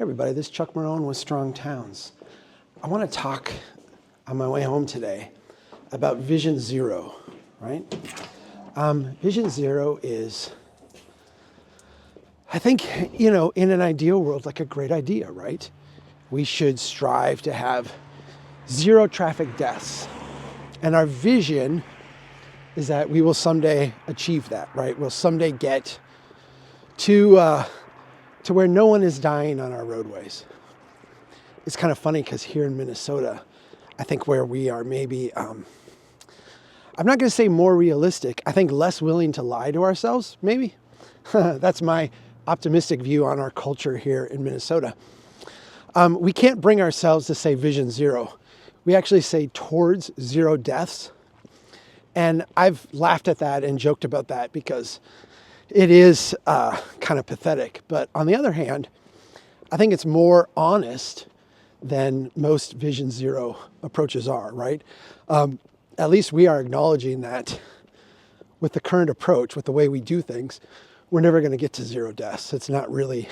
Hey everybody, this is Chuck Marone with Strong Towns. I want to talk on my way home today about Vision Zero, right? Vision Zero is, I think, in an ideal world, like a great idea, right? We should strive to have zero traffic deaths. And our vision is that we will someday achieve that, right? We'll someday get to where no one is dying on our roadways. It's kind of funny because here in Minnesota, I think where we are maybe, I'm not going to say more realistic, I think less willing to lie to ourselves, maybe. That's my optimistic view on our culture here in Minnesota. We can't bring ourselves to say Vision Zero. We actually say towards zero deaths. And I've laughed at that and joked about that because it is kind of pathetic. But on the other hand, I think it's more honest than most Vision Zero approaches are, right? At least we are acknowledging that with the current approach, with the way we do things, we're never going to get to zero deaths. It's not really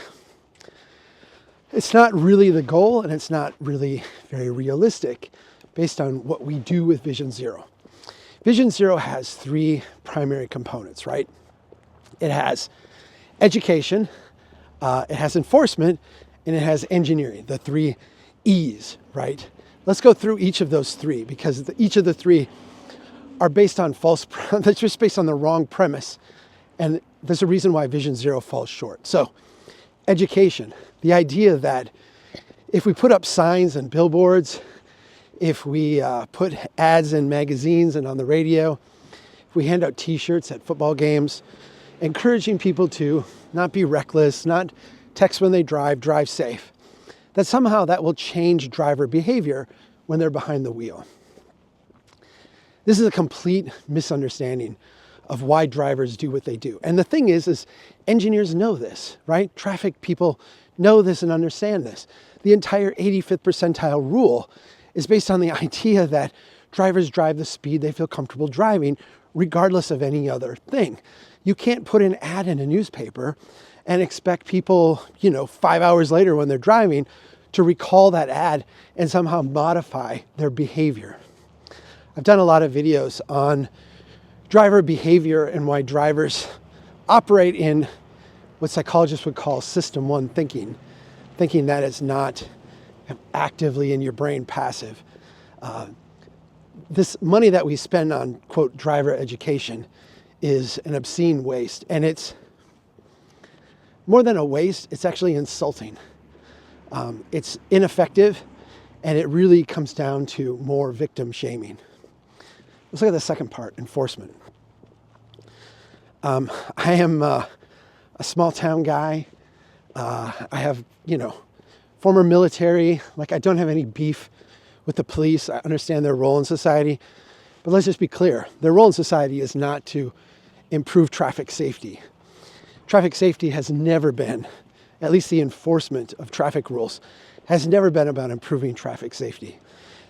the goal, and it's not really very realistic based on what we do with Vision Zero. Vision Zero has three primary components, right? It has education, it has enforcement, and it has engineering, the three E's, right? Let's go through each of those three because each of the three are based on they're just based on the wrong premise. And there's a reason why Vision Zero falls short. So education, the idea that if we put up signs and billboards, if we put ads in magazines and on the radio, if we hand out t-shirts at football games, encouraging people to not be reckless, not text when they drive safe, that somehow that will change driver behavior when they're behind the wheel. This is a complete misunderstanding of why drivers do what they do. And the thing is engineers know this, right? Traffic people know this and understand this. The entire 85th percentile rule is based on the idea that drivers drive the speed they feel comfortable driving, regardless of any other thing. You can't put an ad in a newspaper and expect people, 5 hours later when they're driving to recall that ad and somehow modify their behavior. I've done a lot of videos on driver behavior and why drivers operate in what psychologists would call system one thinking that it's not actively in your brain passive. This money that we spend on, quote, driver education is an obscene waste. And it's more than a waste, it's actually insulting. It's ineffective, and it really comes down to more victim shaming. Let's look at the second part, enforcement. I am a small town guy. I have, former military. I don't have any beef with the police. I understand their role in society. But let's just be clear. Their role in society is not to improve traffic safety. Traffic safety has never been, at least the enforcement of traffic rules, has never been about improving traffic safety.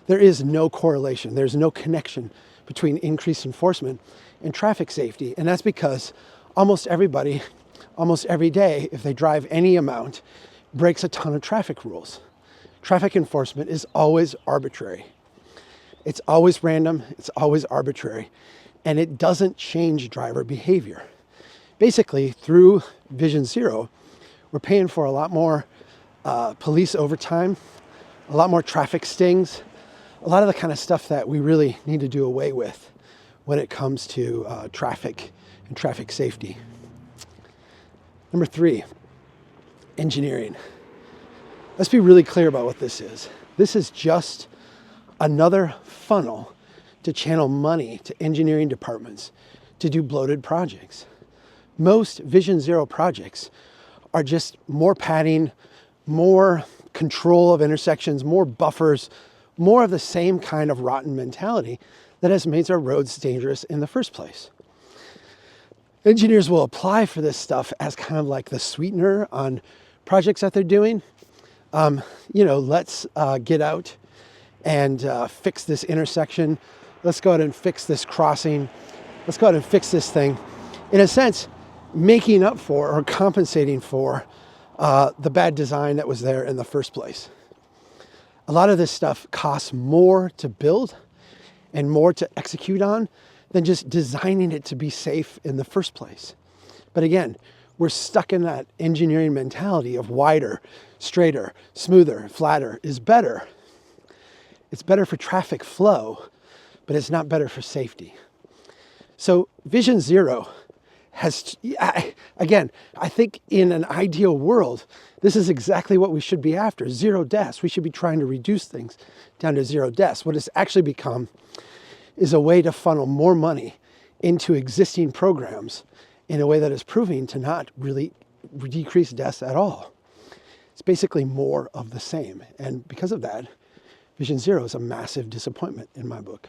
There is no correlation. There's no connection between increased enforcement and traffic safety. And that's because almost everybody, almost every day, if they drive any amount, breaks a ton of traffic rules. Traffic enforcement is always arbitrary. It's always random, it's always arbitrary, and it doesn't change driver behavior. Basically, through Vision Zero, we're paying for a lot more police overtime, a lot more traffic stings, a lot of the kind of stuff that we really need to do away with when it comes to traffic and traffic safety. Number three, engineering. Let's be really clear about what this is. This is just another funnel to channel money to engineering departments to do bloated projects. Most Vision Zero projects are just more padding, more control of intersections, more buffers, more of the same kind of rotten mentality that has made our roads dangerous in the first place. Engineers will apply for this stuff as kind of like the sweetener on projects that they're doing. Let's get out and fix this intersection. Let's go out and fix this crossing. Let's go out and fix this thing. In a sense, making up for or compensating for the bad design that was there in the first place. A lot of this stuff costs more to build and more to execute on than just designing it to be safe in the first place. But again, we're stuck in that engineering mentality of wider, straighter, smoother, flatter is better. It's better for traffic flow, but it's not better for safety. So Vision Zero has, again, I think in an ideal world, this is exactly what we should be after, zero deaths. We should be trying to reduce things down to zero deaths. What it's actually become is a way to funnel more money into existing programs in a way that is proving to not really decrease deaths at all. It's basically more of the same. And because of that, Vision Zero is a massive disappointment in my book.